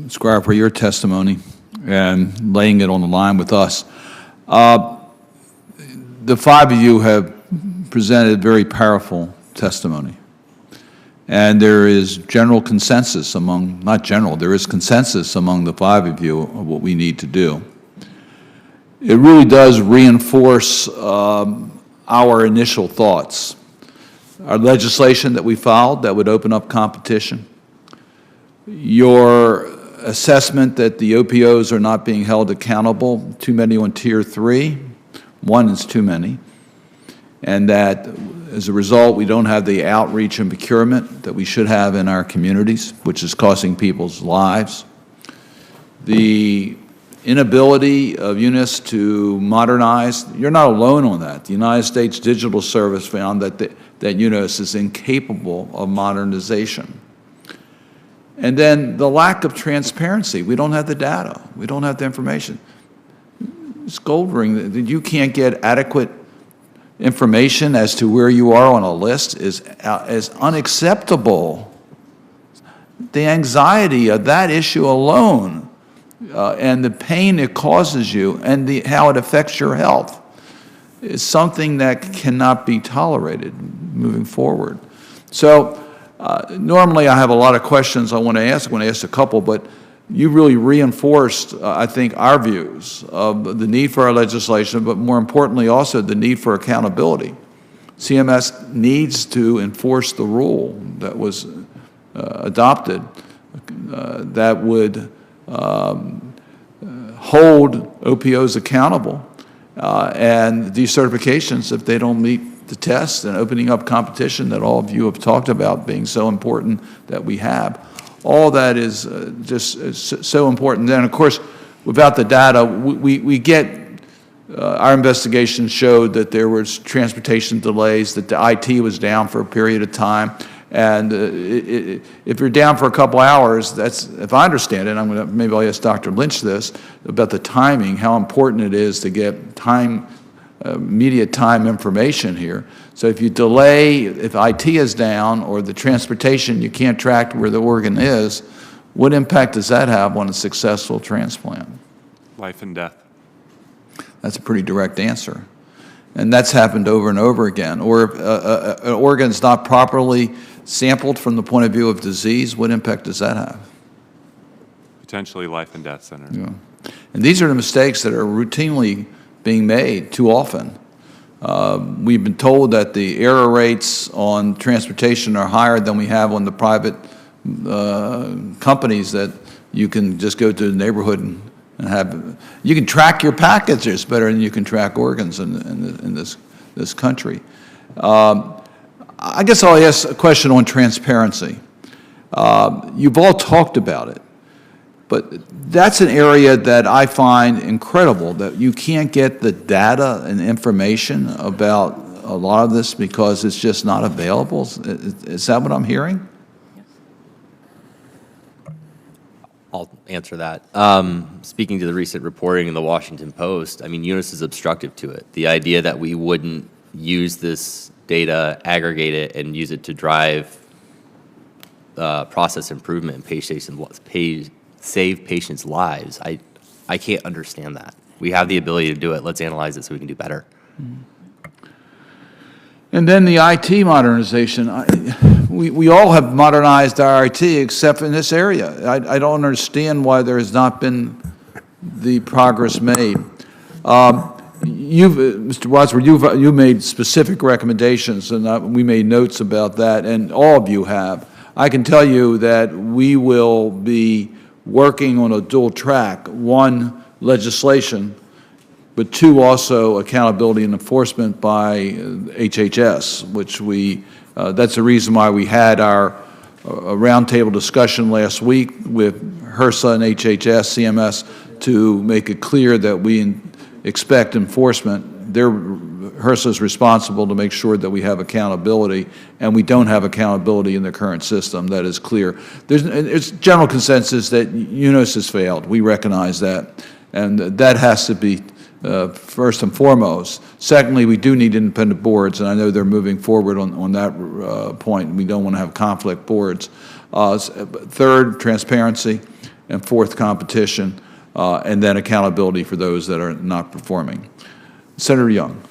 Squire, for your testimony and laying it on the line with us. The five of you have presented very powerful testimony. And there is general consensus among, not general, there is consensus among the five of you of what we need to do. It really does reinforce our initial thoughts. Our legislation that we filed that would open up competition. Your assessment that the OPOs are not being held accountable, too many on Tier 3, one is too many, and that as a result we don't have the outreach and procurement that we should have in our communities, which is costing people's lives. The inability of UNIS to modernize, you're not alone on that. The United States Digital Service found that UNIS is incapable of modernization. And then the lack of transparency. We don't have the data. We don't have the information. Ms. Goldring, that you can't get adequate information as to where you are on a list is unacceptable. The anxiety of that issue alone and the pain it causes you and how it affects your health is something that cannot be tolerated moving forward. So normally I have a lot of questions I want to ask. I want to ask a couple, but you really reinforced, I think, our views of the need for our legislation, but more importantly also the need for accountability. CMS needs to enforce the rule that was adopted that would hold OPOs accountable and decertifications if they don't meet the test, and opening up competition that all of you have talked about being so important that we have. All that is just so important. Then, of course, without the data, we get, our investigation showed that there was transportation delays, that the IT was down for a period of time. And if you're down for a couple hours, that's, if I understand it, maybe I'll ask Dr. Lynch this, about the timing, how important it is to get time, immediate time information here. So if you delay, if IT is down or the transportation, you can't track where the organ is, what impact does that have on a successful transplant? Life and death. That's a pretty direct answer. And that's happened over and over again. Or if an organ's not properly sampled from the point of view of disease, what impact does that have? Potentially life and death, Senator. Yeah. And these are the mistakes that are routinely being made too often. We've been told that the error rates on transportation are higher than we have on the private companies that you can just go to the neighborhood and have. You can track your packages better than you can track organs in this country. I guess I'll ask a question on transparency. You've all talked about it. But that's an area that I find incredible, that you can't get the data and information about a lot of this because it's just not available. Is that what I'm hearing? I'll answer that. Speaking to the recent reporting in the Washington Post, I mean, UNIS is obstructive to it. The idea that we wouldn't use this data, aggregate it, and use it to drive process improvement and save patients' lives, I can't understand that. We have the ability to do it. Let's analyze it so we can do better. And then the IT modernization. We all have modernized our IT except in this area. I don't understand why there has not been the progress made. Mr. Wadsworth, you made specific recommendations, and we made notes about that, and all of you have. I can tell you that we will be working on a dual track, one, legislation, but two, also accountability and enforcement by HHS, which that's the reason why we had our roundtable discussion last week with HRSA and HHS, CMS, to make it clear that we expect enforcement. HRSA is responsible to make sure that we have accountability, and we don't have accountability in the current system. That is clear. It's general consensus that UNIS has failed. We recognize that, and that has to be first and foremost. Secondly, we do need independent boards, and I know they're moving forward on that point. We don't want to have conflict boards. Third, transparency. and fourth, competition, and then accountability for those that are not performing. Senator Young.